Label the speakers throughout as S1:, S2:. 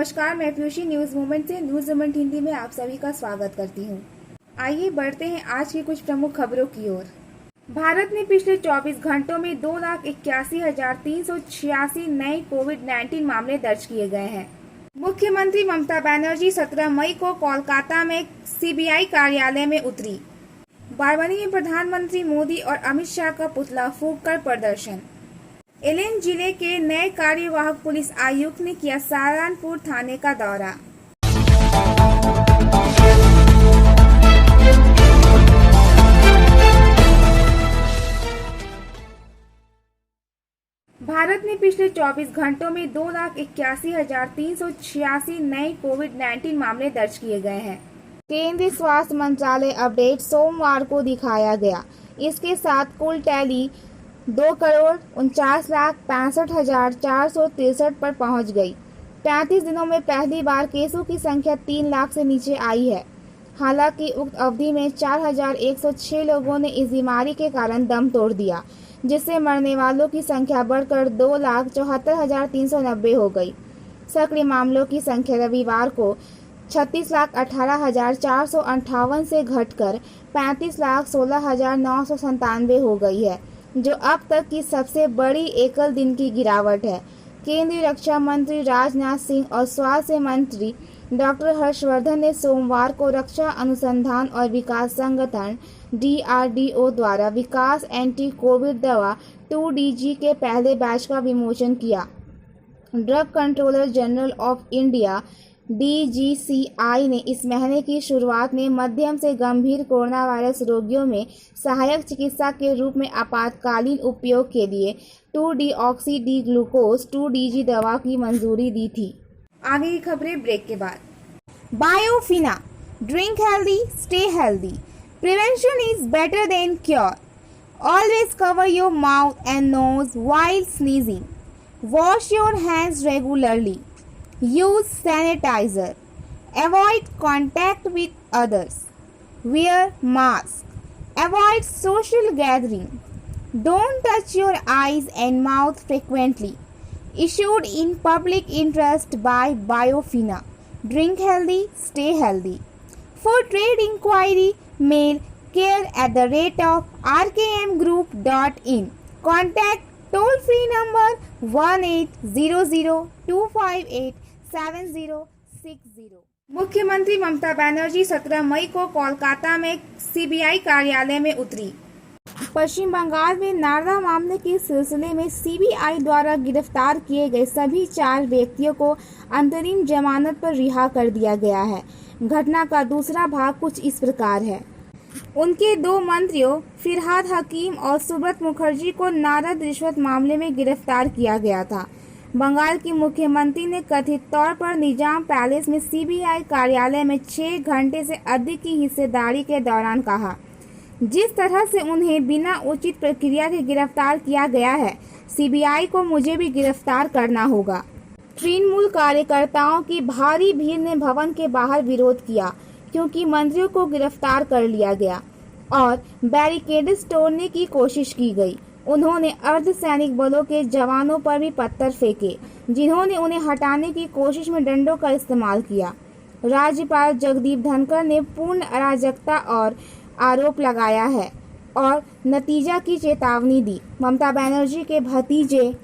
S1: नमस्कार, मैं Piyushji news movement से न्यूज मूवमेंट हिंदी में आप सभी का स्वागत करती हूं। आइए बढ़ते हैं आज की कुछ प्रमुख खबरों की ओर। भारत में पिछले 24 घंटों में 2,81,386 नए कोविड-19 मामले दर्ज किए गए हैं। मुख्यमंत्री ममता बनर्जी 17 मई को कोलकाता में सीबीआई कार्यालय में उतरी। बारवानी में प्रधानमंत्री मोदी और अमित शाह का पुतला फूंक कर प्रदर्शन। एलन जिले के नए कार्यवाहक पुलिस आयुक्त ने किया सहारनपुर थाने का दौरा। भारत में पिछले 24 घंटों में 2,81,386 नए कोविड-19 मामले दर्ज किए गए हैं। केंद्रीय स्वास्थ्य मंत्रालय अपडेट सोमवार को दिखाया गया। इसके साथ कुल टैली 2,49,65,463 पर पहुंच गई। 35 दिनों में पहली बार केसों की संख्या 3 लाख से नीचे आई है। हालांकि उक्त अवधि में 4,106 लोगों ने इस बीमारी के कारण दम तोड़ दिया, जिससे मरने वालों की संख्या बढ़कर 2,74,390 हो गई। सक्रिय मामलों की संख्या रविवार को 36,18,458 से घटकर 35,16,997 हो गई है, जो अब तक की सबसे बड़ी एकल दिन की गिरावट है। केंद्रीय रक्षा मंत्री राजनाथ सिंह और स्वास्थ्य मंत्री डॉक्टर हर्षवर्धन ने सोमवार को रक्षा अनुसंधान और विकास संगठन DRDO द्वारा विकास एंटी कोविड दवा 2DG के पहले बैच का विमोचन किया। Drug controller general of India DGCI ने इस महीने की शुरुआत में मध्यम से गंभीर कोरोना वायरस रोगियों में सहायक चिकित्सा के रूप में आपातकालीन उपयोग के लिए 2-डीऑक्सी-डी-ग्लूकोज 2DG दवा की मंजूरी दी थी। आगे की खबरें ब्रेक के बाद। Biofina, drink healthy, stay healthy, prevention is better than cure, always cover your mouth and nose while sneezing, wash your hands regularly, use sanitizer, avoid contact with others, wear mask, avoid social gathering, don't touch your eyes and mouth frequently. Issued in public interest by Biofina. Drink healthy, stay healthy. For trade inquiry, mail care@rkmgroup.in. Contact toll-free number 1800-258-7060। मुख्यमंत्री ममता बनर्जी 17 मई को कोलकाता में CBI कार्यालय में उतरी। पश्चिम बंगाल में नारदा मामले के सिलसिले में सीबीआई द्वारा गिरफ्तार किए गए सभी 4 व्यक्तियों को अंतरिम जमानत पर रिहा कर दिया गया है। घटना का दूसरा भाग कुछ इस प्रकार है। उनके 2 मंत्रियों फिरहाद हकीम और सुब्रत मुखर्जी को नारद रिश्वत मामले में गिरफ्तार किया गया था। बंगाल की मुख्यमंत्री ने कथित तौर पर निजाम पैलेस में सीबीआई कार्यालय में 6 घंटे से अधिक की हिस्सेदारी के दौरान कहा, जिस तरह से उन्हें बिना उचित प्रक्रिया के गिरफ्तार किया गया है, सीबीआई को मुझे भी गिरफ्तार करना होगा। तृणमूल कार्यकर्ताओं की भारी भीड़ ने भवन के बाहर विरोध किया, क्योंकि मंत्रियों को गिरफ्तार कर लिया गया और बैरिकेड्स तोड़ने की कोशिश की गई। उन्होंने अर्धसैनिक बलों के जवानों पर भी पत्थर फेंके, जिन्होंने उन्हें हटाने की कोशिश में डंडों का इस्तेमाल किया। राज्यपाल जगदीप धनखड़ ने पूर्ण अराजकता और आरोप लगाया है और नतीजा की चेतावनी दी। ममता बनर्जी के भतीजे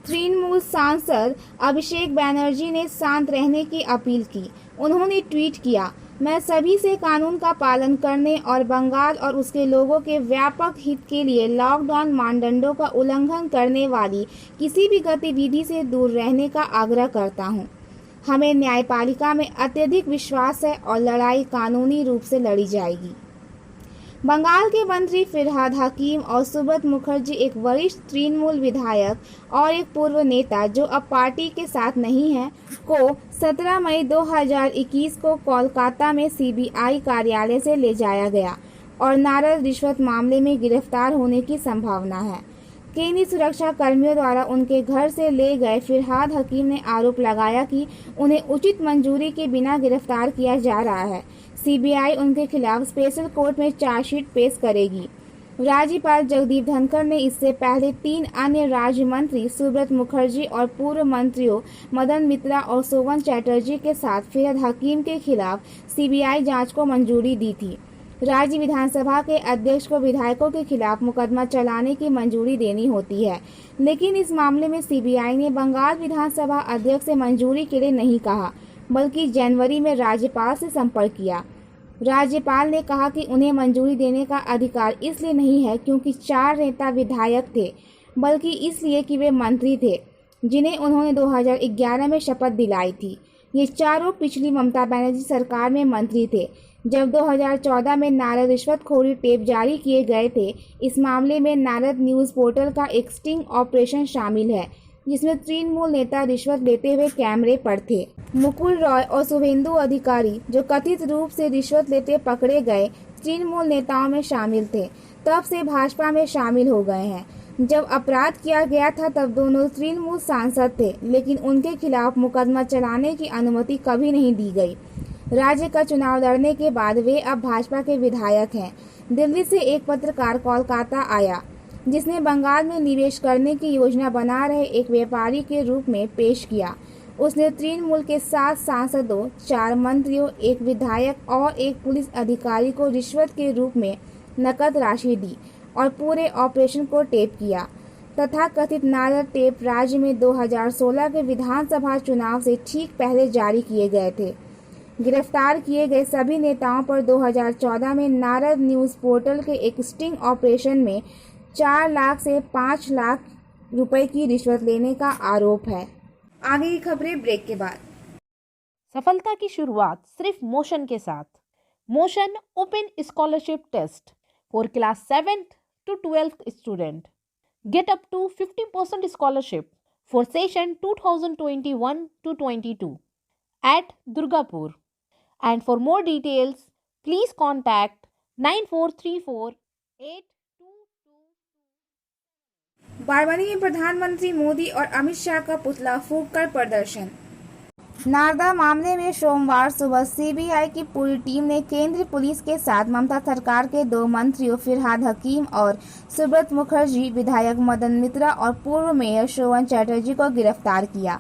S1: तृणमूल सांसद अभिषेक बनर्जी ने शांत रहने की अपील की। उन्होंने ट्वीट किया, मैं सभी से कानून का पालन करने और बंगाल और उसके लोगों के व्यापक हित के लिए लॉकडाउन मानदंडों का उल्लंघन करने वाली किसी भी गतिविधि से दूर रहने का आग्रह करता हूं। हमें न्यायपालिका में अत्यधिक विश्वास है और लड़ाई कानूनी रूप से लड़ी जाएगी। बंगाल के मंत्री फिरहाद हकीम और सुब्रत मुखर्जी एक वरिष्ठ तृणमूल विधायक और एक पूर्व नेता जो अब पार्टी के साथ नहीं है, को 17 मई 2021 को कोलकाता में सीबीआई कार्यालय से ले जाया गया और नारद रिश्वत मामले में गिरफ्तार होने की संभावना है। केंद्रीय सुरक्षा कर्मियों द्वारा उनके घर से ले गए फिरहाद हकीम ने आरोप लगाया कि उन्हें उचित मंजूरी के बिना गिरफ्तार किया जा रहा है। सीबीआई उनके खिलाफ स्पेशल कोर्ट में चार्जशीट पेश करेगी। राज्यपाल जगदीप धनखड़ ने इससे पहले 3 अन्य राज्य मंत्री सुब्रत मुखर्जी और पूर्व मंत्रियों मदन मित्रा और सोवन चैटर्जी के साथ फिरहाद हकीम के खिलाफ सीबीआई जांच को मंजूरी दी थी। राज्य विधानसभा के अध्यक्ष को विधायकों के खिलाफ मुकदमा चलाने की मंजूरी देनी होती है, लेकिन इस मामले में सीबीआई ने बंगाल विधानसभा अध्यक्ष से मंजूरी के लिए नहीं कहा, बल्कि जनवरी में राज्यपाल से संपर्क किया। राज्यपाल ने कहा कि उन्हें मंजूरी देने का अधिकार इसलिए नहीं है क्योंकि 4 नेता विधायक थे, बल्कि इसलिए कि वे मंत्री थे जिन्हें उन्होंने 2011 में शपथ दिलाई थी। ये चारों पिछली ममता बनर्जी सरकार में मंत्री थे जब 2014 में नारद रिश्वतखोरी टेप जारी किए गए थे। इस मामले में नारद न्यूज़ पोर्टल का एक स्टिंग ऑपरेशन शामिल है जिसमें तृणमूल नेता रिश्वत लेते हुए कैमरे पर थे। मुकुल रॉय और शुभेंदु अधिकारी जो कथित रूप से रिश्वत लेते पकड़े गए तृणमूल नेताओं में शामिल थे, तब से भाजपा में शामिल हो गए हैं। जब अपराध किया गया था तब दोनों तृणमूल सांसद थे, लेकिन उनके खिलाफ मुकदमा चलाने की अनुमति कभी नहीं दी गई। राज्य का चुनाव लड़ने के बाद वे अब भाजपा के विधायक हैं। दिल्ली से एक पत्रकार कोलकाता आया जिसने बंगाल में निवेश करने की योजना बना रहे एक व्यापारी के रूप में पेश किया। उसने तृणमूल के 7 सांसदों, 4 मंत्रियों, एक विधायक और एक पुलिस अधिकारी को रिश्वत के रूप में नकद राशि दी और पूरे ऑपरेशन को टेप किया। तथाकथित नारद टेप राज्य में 2016 के विधानसभा चुनाव से ठीक पहले जारी किए गए थे। गिरफ्तार किए गए सभी नेताओं पर 2014 में नारद न्यूज़ पोर्टल के एक स्टिंग ऑपरेशन में 4 लाख से 5 लाख रुपए की रिश्वत लेने का आरोप है। आगे की खबरें ब्रेक के बाद।
S2: सफलता की शुरुआत सिर्फ मोशन के साथ। Motion open scholarship test for class 7th to 12th student. Get up to 50% scholarship for session 2021 to 22 at Durgapur. And for more details, please contact 9434
S1: Barwani में प्रधानमंत्री मोदी और अमित शाह का पुतला फूंककर प्रदर्शन। नारदा मामले में सोमवार सुबह सीबीआई की पूरी टीम ने केंद्रीय पुलिस के साथ ममता सरकार के 2 मंत्रियों फिरहाद हकीम और सुब्रत मुखर्जी, विधायक मदन मित्रा और पूर्व मेयर सोवन चैटर्जी को गिरफ्तार किया।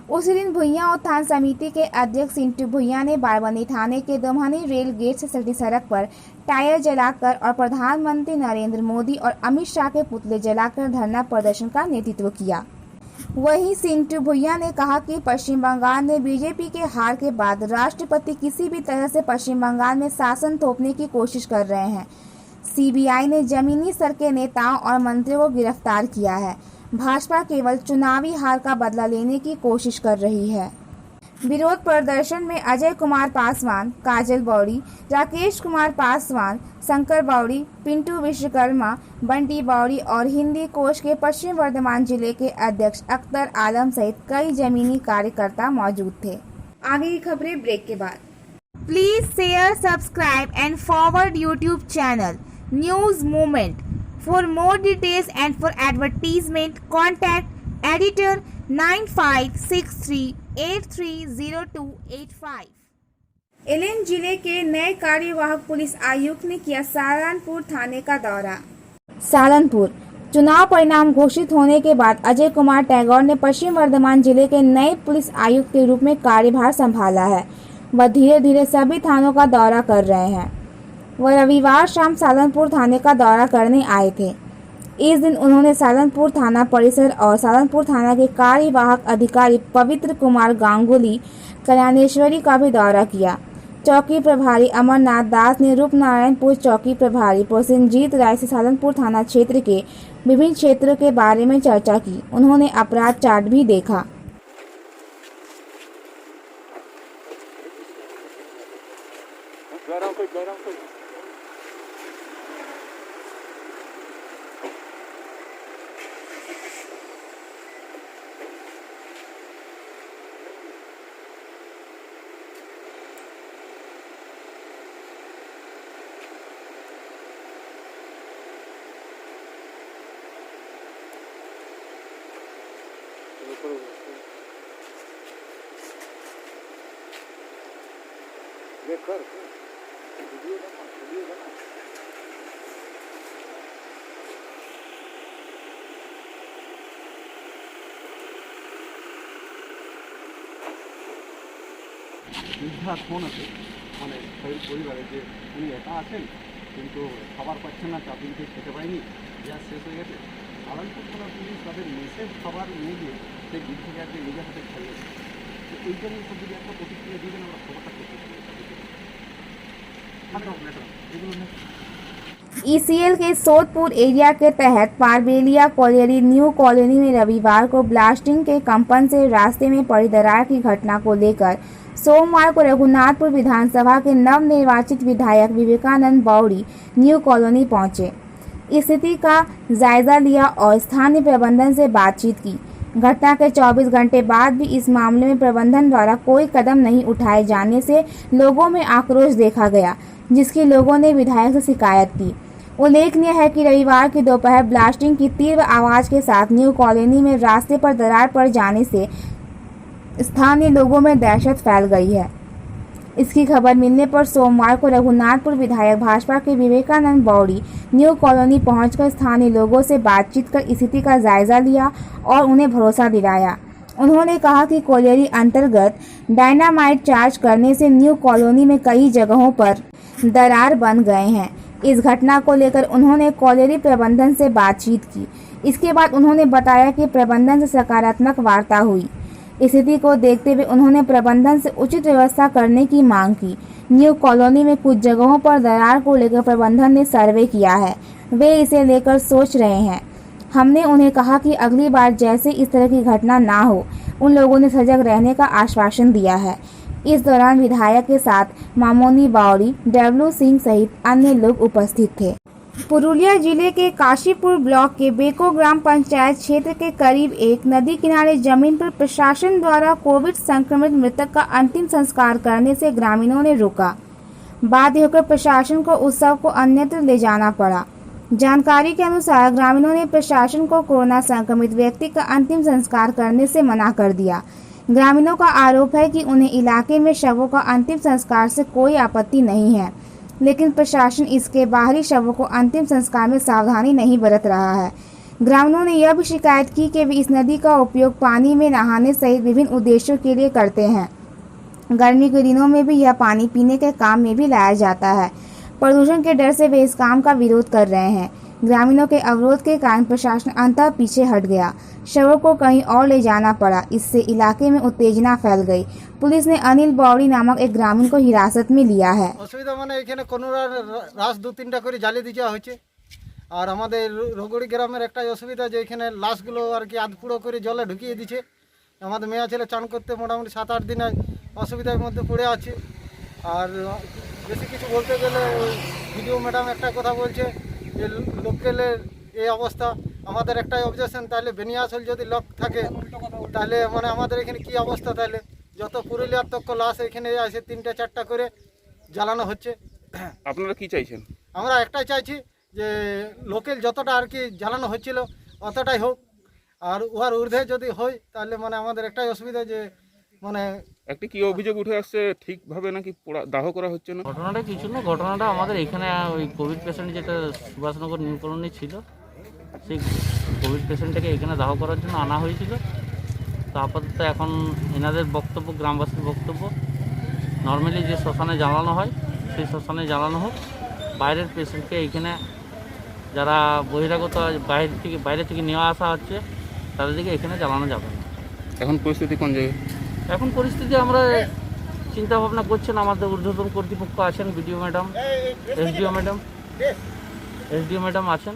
S1: उसी दिन भुइयां उत्थान समिति के अध्यक्ष सिंटू भुइयां ने बारवानी थाने के दोमहनी रेल गेट से सटी सड़क पर टायर जलाकर और प्रधानमंत्री नरेंद्र मोदी और अमित शाह के पुतले जलाकर धरना प्रदर्शन का नेतृत्व किया। वहीं सिंटू भुइयां ने कहा कि पश्चिम बंगाल में बीजेपी के हार के बाद राष्ट्रपति किसी भी तरह से पश्चिम बंगाल में शासन थोपने की कोशिश कर रहे हैं। सीबीआई ने जमीनी स्तर के नेताओं और मंत्रियों को गिरफ्तार किया है। भाजपा केवल चुनावी हार का बदला लेने की कोशिश कर रही है। विरोध प्रदर्शन में अजय कुमार पासवान, काजल बौड़ी, राकेश कुमार पासवान, शंकर बौड़ी, पिंटू विश्वकर्मा, बंटी बौड़ी और हिंदी कोश के पश्चिम वर्धमान जिले के अध्यक्ष अख्तर आलम सहित कई जमीनी कार्यकर्ता मौजूद थे। आगे की खबरें ब्रेक के बाद। Please share, subscribe and forward YouTube channel news movement. For more details and for advertisement, contact editor 9563830285। LN जिले के नए कार्यवाहक पुलिस आयुक्त ने किया सालनपुर थाने का दौरा। सालनपुर चुनाव परिणाम घोषित होने के बाद अजय कुमार टैगोर ने पश्चिम वर्धमान जिले के नए पुलिस आयुक्त के रूप में कार्यभार संभाला है। वह धीरे धीरे सभी थानों का दौरा कर रहे हैं। वह रविवार शाम सालनपुर थाने का दौरा करने आए थे। इस दिन उन्होंने सालनपुर थाना परिसर और सालनपुर थाना के कार्यवाहक अधिकारी पवित्र कुमार गांगुली, कल्याणेश्वरी का भी दौरा किया। चौकी प्रभारी अमरनाथ दास ने रूपनारायणपुर चौकी प्रभारी प्रसेनजीत राय से सालनपुर थाना क्षेत्र के विभिन्न क्षेत्रों के बारे में चर्चा की। उन्होंने अपराध चार्ट भी देखा।
S3: বৃদ্ধা ফোন আছে মানে পরিবারে যে উনি একা আছেন কিন্তু খাবার পাচ্ছেন না, 4 দিন থেকে খেতে পায়নি, গ্যাস শেষ হয়ে গেছে। আলালপুর থানার পুলিশ তাদের মেসের খাবার নিয়ে গিয়ে সেই বৃদ্ধকে নিজের হাতে খাইয়েছে। তো এইটা নিয়ে সব যদি একটা প্রতিক্রিয়া দিবেন আমরা খবরটা করতে পারি এগুলো
S1: ईसीएल के सोदपुर एरिया के तहत पारबेलिया कॉलोनी न्यू कॉलोनी में रविवार को ब्लास्टिंग के कंपन से रास्ते में पड़ी दरार की घटना को लेकर सोमवार को रघुनाथपुर विधानसभा के नवनिर्वाचित विधायक विवेकानंद बौड़ी न्यू कॉलोनी पहुंचे, स्थिति का जायजा लिया और स्थानीय प्रबंधन से बातचीत की। घटना के 24 घंटे बाद भी इस मामले में प्रबंधन द्वारा कोई कदम नहीं उठाए जाने से लोगों में आक्रोश देखा गया, जिसकी लोगों ने विधायक से शिकायत की। उल्लेखनीय है कि रविवार की दोपहर ब्लास्टिंग की तीव्र आवाज के साथ न्यू कॉलोनी में रास्ते पर दरार पड़ जाने से स्थानीय लोगों में दहशत फैल गई है। इसकी खबर मिलने पर सोमवार को रघुनाथपुर विधायक भाजपा के विवेकानंद बौड़ी न्यू कॉलोनी पहुंचकर स्थानीय लोगों से बातचीत कर स्थिति का जायजा लिया और उन्हें भरोसा दिलाया। उन्होंने कहा कि कॉलोनी अंतर्गत डायनामाइट चार्ज करने से न्यू कॉलोनी में कई जगहों पर दरार बन गए हैं। इस घटना को लेकर उन्होंने कॉलोनी प्रबंधन से बातचीत की। इसके बाद उन्होंने बताया कि प्रबंधन से सकारात्मक वार्ता हुई। स्थिति को देखते हुए उन्होंने प्रबंधन से उचित व्यवस्था करने की मांग की। न्यू कॉलोनी में कुछ जगहों पर दरार को लेकर प्रबंधन ने सर्वे किया है, वे इसे लेकर सोच रहे हैं। हमने उन्हें कहा कि अगली बार जैसे इस तरह की घटना ना हो, उन लोगों ने सजग रहने का आश्वासन दिया है। इस दौरान विधायक के साथ मामोनी बावड़ी, डब्लू सिंह सहित अन्य लोग उपस्थित थे। पुरुलिया जिले के काशीपुर ब्लॉक के बेको ग्राम पंचायत क्षेत्र के करीब एक नदी किनारे जमीन पर प्रशासन द्वारा कोविड संक्रमित मृतक का अंतिम संस्कार करने से ग्रामीणों ने रोका। बाध्य होकर प्रशासन को उत्सव को अन्यत्र ले जाना पड़ा। जानकारी के अनुसार ग्रामीणों ने प्रशासन को कोरोना संक्रमित व्यक्ति का अंतिम संस्कार करने से मना कर दिया। ग्रामीणों का आरोप है कि उन्हें इलाके में शवों का अंतिम संस्कार से कोई आपत्ति नहीं है, लेकिन प्रशासन इसके बाहरी शवों को अंतिम संस्कार में सावधानी नहीं बरत रहा है। ग्रामीणों ने यह भी शिकायत की कि वे इस नदी का उपयोग पानी में नहाने सहित विभिन्न उद्देश्यों के लिए करते हैं। गर्मी के दिनों में भी यह पानी पीने के काम में भी लाया जाता है। प्रदूषण के डर से वे इस काम का विरोध कर रहे हैं। ग्रामीणों के अवरोध के कारण प्रशासन अंततः पीछे हट गया। शवों को कहीं और ले जाना पड़ा। इससे इलाके में उत्तेजना फैल गई। पुलिस ने अनिल बौड़ी नामक एक ग्रामीण को हिरासत में लिया है।
S4: অসুবিধা মানে এখানে কোনো রাস 2-3টা করে জ্বালিয়ে দেওয়া হয়েছে। আর আমাদের রঘুড়ি গ্রামের একটাই অসুবিধা যে এখানে লাশগুলো আর কি আধপুড়ো করে জলে ঢুকিয়ে দিচ্ছে। আমাদের মেয়ে ছেলে চান করতে মোটামুটি 7-8 দিন অসুবিধার মধ্যে পড়ে আছে। আর বেশি কিছু বলতে গেলে ভিডিও ম্যাডাম একটা কথা বলছে যে লোকেলের এই অবস্থা। আমাদের একটাই অবজেকশন, তাহলে বেনিয়াসল যদি লক থাকে তাহলে মানে আমাদের এখানে কি অবস্থা, তাহলে যত পুরুলিয়ার তক লাশ এখানে আসে 3-4টা করে জ্বালানো হচ্ছে।
S5: আপনারা কি চাইছেন?
S4: আমরা একটাই চাইছি যে লোকেল যতটা আর কি জ্বালানো হচ্ছিল অতটাই হোক, আর উহার ঊর্ধ্বে যদি হয় তাহলে মানে আমাদের একটাই অসুবিধা যে মানে
S5: একটি কি অভিযোগ উঠে আসছে ঠিকভাবে নাকি দাহ করা হচ্ছে না?
S6: ঘটনাটা কিছু না, ঘটনাটা আমাদের এখানে ওই কোভিড পেশেন্ট যেটা সুভাষনগর নিউ কলোনি ছিল, সেই কোভিড পেশেন্টটাকে এখানে দাহ করার জন্য আনা হয়েছিল। তো আপাতত এখন এনাদের বক্তব্য, গ্রামবাসীর বক্তব্য, নর্মালি যে শ্মশানে জ্বালানো হয় সেই শ্মশানে জ্বালানো হোক। বাইরের পেশেন্টকে এখানে যারা বহিরাগত বাইরে থেকে নেওয়া আসা হচ্ছে তাদেরকে এখানে জ্বালানো যাবে না।
S5: এখন পরিস্থিতি কোন জায়গায়?
S6: এখন পরিস্থিতি আমরা চিন্তা ভাবনা করছেন, আমাদের ঊর্ধ্বতন কর্তৃপক্ষ আছেন, বিডিও ম্যাডাম, এসডিও ম্যাডাম আছেন,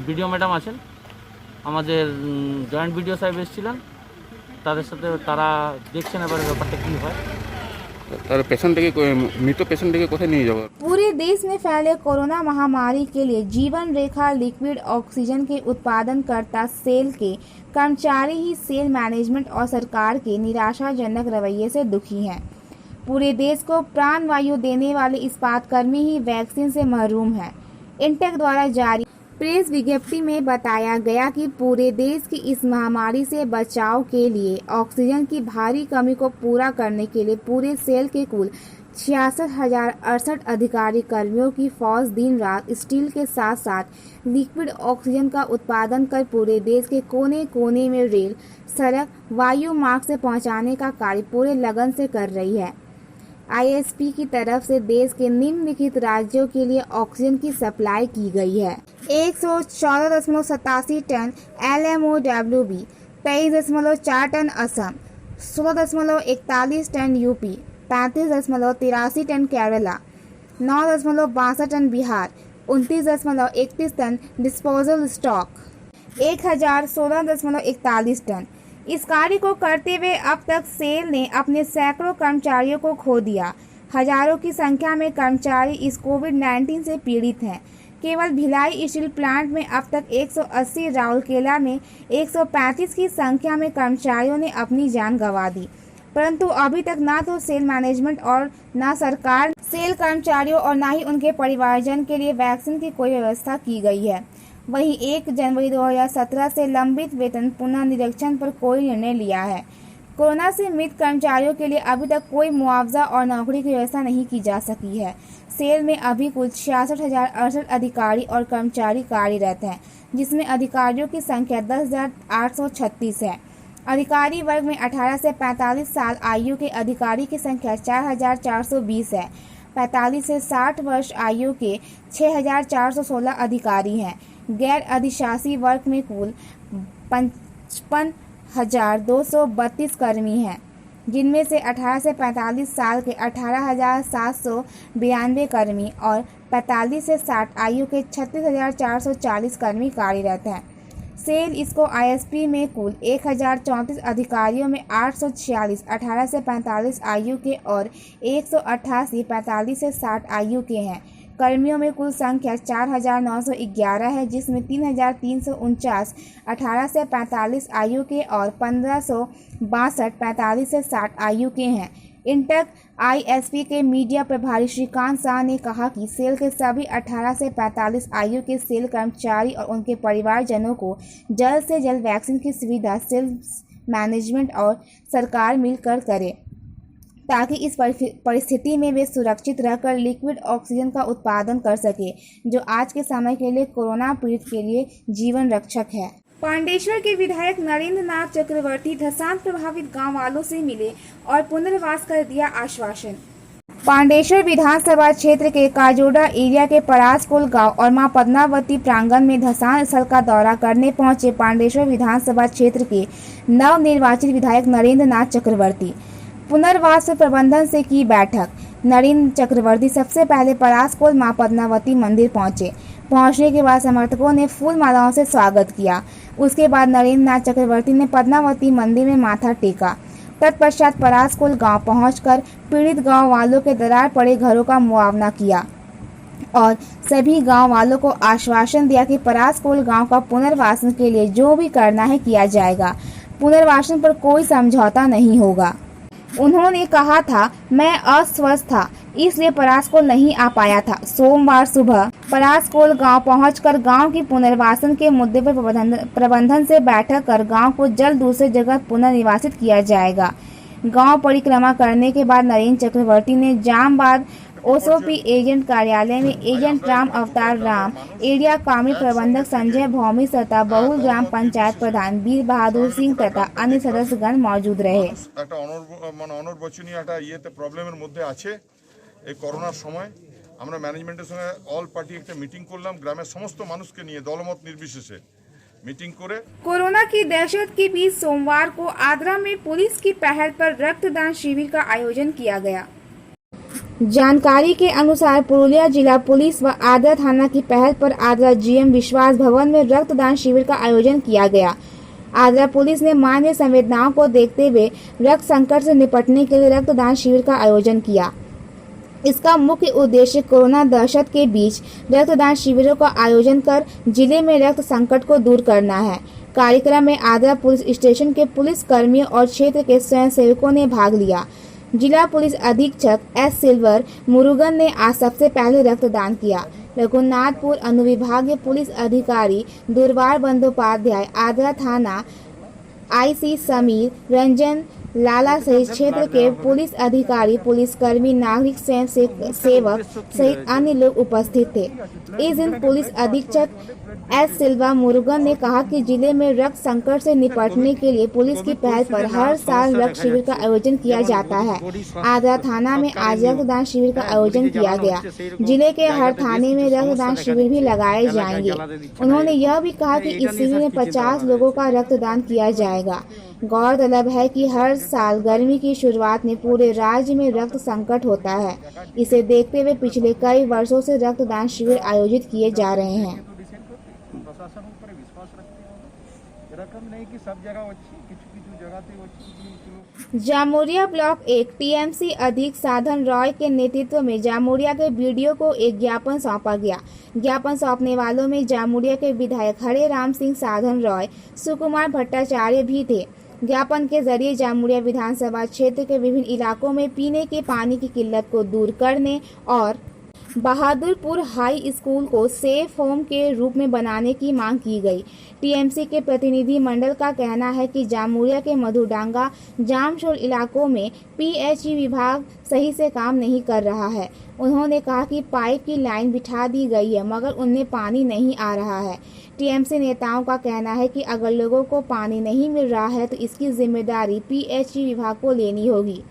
S6: বিডিও ম্যাডাম আছেন, আমাদের জয়েন্ট বিডিও সাহেব এসেছিলেন, তাদের সাথে তারা দেখছেন এবারে ব্যাপারটা কী হয়।
S5: তার পেশেন্টকে মৃত পেশেন্টকে কোথায় নিয়ে যাবো?
S1: पूरे देश में फैले कोरोना महामारी के लिए जीवन रेखा लिक्विड ऑक्सीजन के उत्पादनकर्ता सेल के कर्मचारी ही सेल मैनेजमेंट और सरकार के निराशाजनक रवैये से दुखी हैं। पूरे देश को प्राणवायु देने वाले इस्पातकर्मी ही वैक्सीन से महरूम हैं। इंटेक द्वारा जारी प्रेस विज्ञप्ति में बताया गया कि पूरे देश की इस महामारी से बचाव के लिए ऑक्सीजन की भारी कमी को पूरा करने के लिए पूरे सेल के कुल 66,068 अधिकारी कर्मियों की फौज दिन रात स्टील के साथ साथ लिक्विड ऑक्सीजन का उत्पादन कर पूरे देश के कोने कोने में रेल, सड़क, वायु मार्ग से पहुंचाने का कार्य पूरे लगन से कर रही है। आईएसपी की तरफ से देश के निम्नलिखित राज्यों के लिए ऑक्सीजन की सप्लाई की गई है। 114.87 tonne LMOWB, 23.4 tonne Assam, 16.41 tonne UP, 35.83 tonne Kerala, 9.62 tonne Bihar, 29.31 tonne disposal stock, 1016.41 tonne. इस कार्य को करते हुए अब तक सेल ने अपने सैकड़ों कर्मचारियों को खो दिया। हजारों की संख्या में कर्मचारी इस कोविड-19 से पीड़ित हैं। केवल भिलाई स्टील प्लांट में अब तक 180, राउरकेला में 135 की संख्या में कर्मचारियों ने अपनी जान गंवा दी। परंतु अभी तक ना तो सेल मैनेजमेंट और ना सरकार सेल कर्मचारियों और ना ही उनके परिवारजन के लिए वैक्सीन की कोई व्यवस्था की गई है। वहीं 1 जनवरी 2017 से लंबित वेतन पुनः निरीक्षण पर कोई निर्णय लिया है। कोरोना से मृत कर्मचारियों के लिए अभी तक कोई मुआवजा और नौकरी की व्यवस्था नहीं की जा सकी है। सेल में अभी कुल 66,068 अधिकारी और कर्मचारी कार्यरत हैं, जिसमें अधिकारियों की संख्या 10,836 है। अधिकारी वर्ग में 18 से 45 साल आयु के अधिकारी की संख्या 4,420 है। 45 से 60 वर्ष आयु के 6,416 अधिकारी हैं। गैर अधिशासी वर्ग में कुल 55,232 कर्मी हैं, जिनमें से 18 से 45 साल के 18,792 कर्मी और 45 से 60 आयु के 36,440 कर्मी कार्यरत हैं। सेल इसको आईएसपी में कुल 1,034 अधिकारियों में 846 18 से 45 आयु के और 188 45 से 60 आयु के हैं। कर्मियों में कुल संख्या 4,911 है, जिसमें 3,349 18 से 45 आयु के और 1,562 45 से 60 आयु के हैं। इंटक आईएसपी के मीडिया प्रभारी श्रीकांत शाह ने कहा कि सेल के सभी 18 से 45 आयु के सेल कर्मचारी और उनके परिवारजनों को जल्द से जल्द वैक्सीन की सुविधा सेल मैनेजमेंट और सरकार मिलकर करे, ताकि इस परिस्थिति में वे सुरक्षित रहकर लिक्विड ऑक्सीजन का उत्पादन कर सके, जो आज के समय के लिए कोरोना पीड़ित के लिए जीवन रक्षक है। पांडेश्वर के विधायक नरेंद्र नाथ चक्रवर्ती धसान प्रभावित गांव वालों से मिले और पुनर्वास कर दिया आश्वासन। पांडेश्वर विधानसभा क्षेत्र के काजोड़ा एरिया के परासकोल गांव और मां पद्मावती प्रांगण में धसान स्थल का दौरा करने पहुंचे पांडेश्वर विधानसभा क्षेत्र के नवनिर्वाचित विधायक नरेंद्र नाथ चक्रवर्ती। पुनर्वास प्रबंधन से की बैठक। नरेंद्र चक्रवर्ती सबसे पहले परासकोल मां पद्मावती मंदिर पहुंचे। पहुंचने के बाद समर्थकों ने फूल मालाओं से स्वागत किया। उसके बाद नरेंद्र नाथ चक्रवर्ती ने पद्मावती मंदिर में माथा टेका। तत्पश्चात परासकोल गांव पहुंचकर पीड़ित गांव वालों के दरार पड़े घरों का मुआवना किया और सभी गांव वालों को आश्वासन दिया कि परासकोल गांव का पुनर्वासन के लिए जो भी करना है किया जाएगा। पुनर्वासन पर कोई समझौता नहीं होगा। उन्होंने कहा था, मैं अस्वस्थ था इसलिए परासकोल नहीं आ पाया था। सोमवार सुबह परासकोल गांव पहुंचकर गांव की पुनर्वासन के मुद्दे पर प्रबंधन से बैठक कर गांव को जल्द दूसरी जगह पुनर्निवासित किया जाएगा। गांव परिक्रमा करने के बाद नरेंद्र चक्रवर्ती ने जामबाद ओसोपी एजेंट कार्यालय में एजेंट राम अवतार राम, एरिया कार्मिक प्रबंधक संजय भौमी तथा बहुल ग्राम पंचायत प्रधान वीर बहादुर सिंह तथा अन्य सदस्यगण मौजूद रहे।
S7: অনর্বচনীয় একটা ইয়েতে প্রবলেমের মধ্যে আছে। এই করোনার সময় আমরা ম্যানেজমেন্টের সঙ্গে অল পার্টি একটা মিটিং করলাম, গ্রামের সমস্ত মানুষকে নিয়ে দলমত নির্বিশেষে मीटिंग करे।
S1: कोरोना की दहशत के बीच सोमवार को आद्रा में पुलिस की पहल पर रक्तदान शिविर का आयोजन किया गया। जानकारी के अनुसार पुरुलिया जिला पुलिस व आद्रा थाना की पहल पर आद्रा जीएम विश्वास भवन में रक्तदान शिविर का आयोजन किया गया। आद्रा पुलिस ने मानवीय संवेदनाओं को देखते हुए रक्त संकट से निपटने के लिए रक्तदान शिविर का आयोजन किया। इसका मुख्य उद्देश्य कोरोना दहशत के बीच रक्तदान शिविरों का आयोजन कर जिले में रक्त संकट को दूर करना है। कार्यक्रम में आद्रा पुलिस स्टेशन के पुलिस कर्मियों और क्षेत्र के स्वयंसेवकों ने भाग लिया। जिला पुलिस अधीक्षक एस सिल्वर मुरुगन ने आज सबसे पहले रक्तदान किया। रघुनाथपुर अनुविभागीय पुलिस अधिकारी दुर्वार बंदोपाध्याय, आद्रा थाना आईसी समीर रंजन लाला सहित क्षेत्र के पुलिस अधिकारी, पुलिसकर्मी, नागरिक स्वयं सेवक सहित अन्य लोग उपस्थित थे। इस दिन पुलिस अधीक्षक एस सिल्वा मुरुगन ने कहा कि जिले में रक्त संकट से निपटने के लिए पुलिस की पहल पर हर साल रक्त शिविर का आयोजन किया जाता है। आगरा थाना में आज रक्तदान शिविर का आयोजन किया गया। जिले के हर थाने में रक्तदान शिविर भी लगाए जाएंगे। उन्होंने यह भी कहा कि इस शिविर में 50 लोगों का रक्तदान किया जाएगा। गौरतलब है कि हर साल गर्मी की शुरुआत में पूरे राज्य में रक्त संकट होता है। इसे देखते हुए पिछले कई वर्षों से रक्तदान शिविर आयोजित किए जा रहे हैं।
S3: प्रशासन ऊपर विश्वास रखते हैं रकम नहीं कि सब जगह अच्छी किचु जगह थे अच्छी।
S1: जामुरिया ब्लॉक 1 टीएमसी अधीक्षक साधन रॉय के नेतृत्व में जामुरिया के बीडीओ को एक ज्ञापन सौंपा गया। ज्ञापन सौंपने वालों में जामुरिया के विधायक हरे राम सिंह साधन रॉय, सुकुमार भट्टाचार्य भी थे। ज्ञापन के जरिए जामुरिया विधानसभा क्षेत्र के विभिन्न इलाकों में पीने के पानी की किल्लत को दूर करने और बहादुरपुर हाई स्कूल को सेफ होम के रूप में बनाने की मांग की गई। टीएमसी के प्रतिनिधि मंडल का कहना है कि जामुरिया के मधुडांगा जामशोल इलाकों में पीएचई विभाग सही से काम नहीं कर रहा है। उन्होंने कहा कि पाइप की लाइन बिठा दी गई है मगर उनमें पानी नहीं आ रहा है। टीएमसी नेताओं का कहना है कि अगर लोगों को पानी नहीं मिल रहा है तो इसकी जिम्मेदारी पीएचई विभाग को लेनी होगी।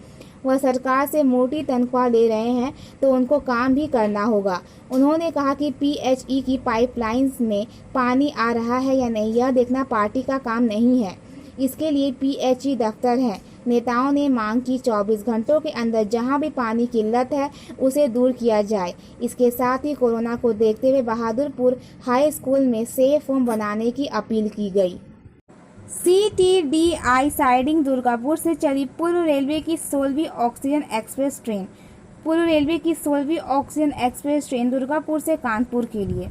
S1: वह सरकार से मोटी तनख्वाह ले रहे हैं तो उनको काम भी करना होगा। उन्होंने कहा कि पीएचई की पाइपलाइंस में पानी आ रहा है या नहीं यह देखना पार्टी का काम नहीं है, इसके लिए पीएचई दफ्तर है। नेताओं ने मांग की 24 घंटों के अंदर जहां भी पानी की किल्लत है उसे दूर किया जाए। इसके साथ ही कोरोना को देखते हुए बहादुरपुर हाई स्कूल में सेफ होम बनाने की अपील की गई। CTDI साइडिंग दुर्गापुर से चली पूर्व रेलवे की 16वीं ऑक्सीजन एक्सप्रेस ट्रेन। पूर्व रेलवे की 16वीं ऑक्सीजन एक्सप्रेस ट्रेन दुर्गापुर से कानपुर के लिए।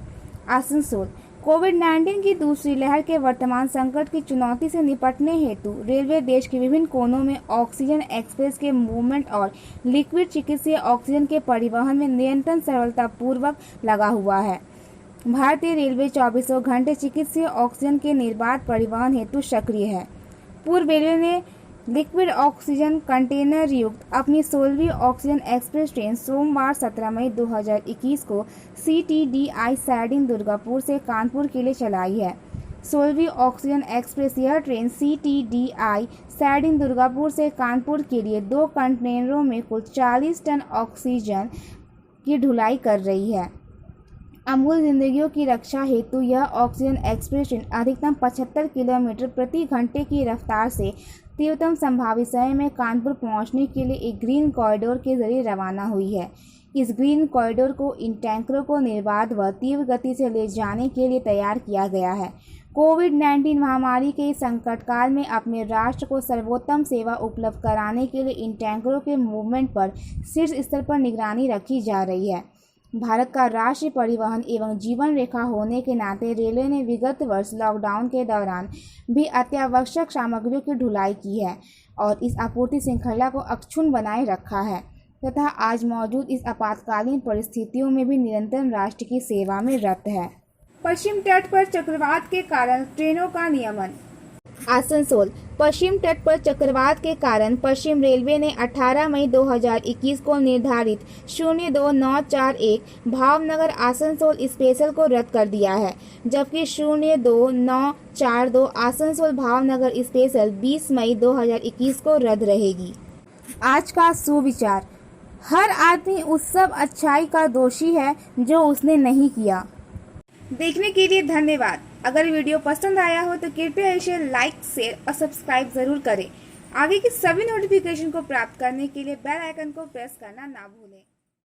S1: आसनसोल कोविड-19 की दूसरी लहर के वर्तमान संकट की चुनौती से निपटने हेतु रेलवे देश के विभिन्न कोनों में ऑक्सीजन एक्सप्रेस के मूवमेंट और लिक्विड चिकित्सीय ऑक्सीजन के परिवहन में नियंत्रण सरलतापूर्वक लगा हुआ है। भारतीय रेलवे 24 घंटे चिकित्सीय ऑक्सीजन के निर्बाध परिवहन हेतु सक्रिय है। पूर्व रेलवे ने लिक्विड ऑक्सीजन कंटेनर युक्त अपनी 16वीं ऑक्सीजन एक्सप्रेस ट्रेन सोमवार 17 मई 2021 को CTDI साइडिंग दुर्गापुर से कानपुर के लिए चलाई है। 16वीं ऑक्सीजन एक्सप्रेस यह ट्रेन CTDI साइडिंग दुर्गापुर से कानपुर के लिए 2 कंटेनरों में कुल 40 टन ऑक्सीजन की ढुलाई कर रही है। अमूल जिंदगियों की रक्षा हेतु यह ऑक्सीजन एक्सप्रेस ट्रेन अधिकतम 75 किलोमीटर प्रति घंटे की रफ्तार से तीव्रतम संभावित समय में कानपुर पहुंचने के लिए एक ग्रीन कॉरिडोर के जरिए रवाना हुई है। इस ग्रीन कॉरिडोर को इन टैंकरों को निर्बाध व तीव्र गति से ले जाने के लिए तैयार किया गया है। कोविड-19 महामारी के इस संकट काल में अपने राष्ट्र को सर्वोत्तम सेवा उपलब्ध कराने के लिए इन टैंकरों के मूवमेंट पर शीर्ष स्तर पर निगरानी रखी जा रही है। भारत का राष्ट्रीय परिवहन एवं जीवन रेखा होने के नाते रेलवे ने विगत वर्ष लॉकडाउन के दौरान भी अत्यावश्यक सामग्रियों की ढुलाई की है और इस आपूर्ति श्रृंखला को अक्षुण्ण बनाए रखा है तथा आज मौजूद इस आपातकालीन परिस्थितियों में भी निरंतर राष्ट्र की सेवा में रत है। पश्चिम तट पर चक्रवात के कारण ट्रेनों का नियमन। आसनसोल पश्चिम तट पर चक्रवात के कारण पश्चिम रेलवे ने 18 मई 2021 को निर्धारित 02941 भावनगर आसनसोल स्पेशल को रद्द कर दिया है, जबकि 02942 आसनसोल भावनगर स्पेशल 20 मई 2021 को रद्द रहेगी। आज का सुविचार, हर आदमी उस सब अच्छाई का दोषी है जो उसने नहीं किया। देखने के लिए धन्यवाद। अगर वीडियो पसंद आया हो तो कृपया इसे लाइक, शेयर और सब्सक्राइब जरूर करें। आगे की सभी नोटिफिकेशन को प्राप्त करने के लिए बेल आइकन को प्रेस करना ना भूलें।